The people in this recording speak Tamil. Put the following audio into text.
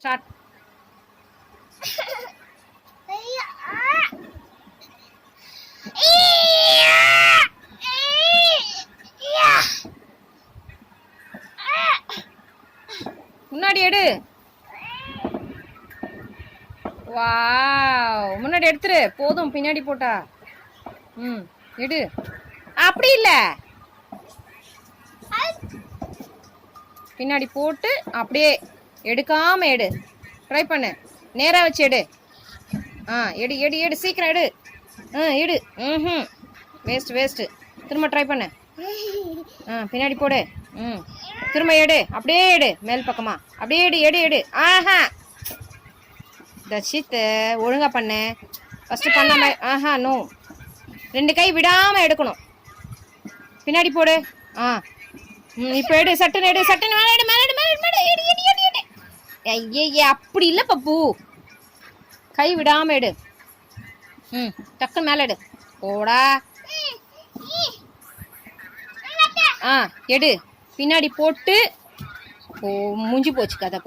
ஸ்டார்ட். முன்னாடி எடு. வாவ், முன்னாடி எடுத்துரு. போதும், பின்னாடி போட்டா. எடு. அப்படி இல்ல, பின்னாடி போட்டு அப்படியே எடுக்காம எடு. ட்ரை பண்ணு. நேரா வச்சு எடு. எடு எடு எடு, சீக்கிரம் எடு. எடு. Waste waste. திரும்ப ட்ரை பண்ணு. பின்னாடி போடு. திரும்ப எடு. அப்படியே எடு, மேல் பக்கமா. அப்படியே எடு எடு எடு. தர்ஷித், ஒழுங்கா பண்ணு. ஃபர்ஸ்ட் பண்ணாம நோ. 2 கை விடாம எடுக்கணும். பின்னாடி போடு. இப்போ எடு. சட்டுன்னு எடு. சட்டுன்னு மேலே எடு. மேலே எடு. மேலே எடு. மேலே எடு எடு எடு எடு. ஐயே, அப்படி இல்லை பப்பு. கை விடாம எடு. டக்குன்னு மேலே எடு. போடா. எடு. பின்னாடி போட்டு. மூஞ்சி போச்சு கதை.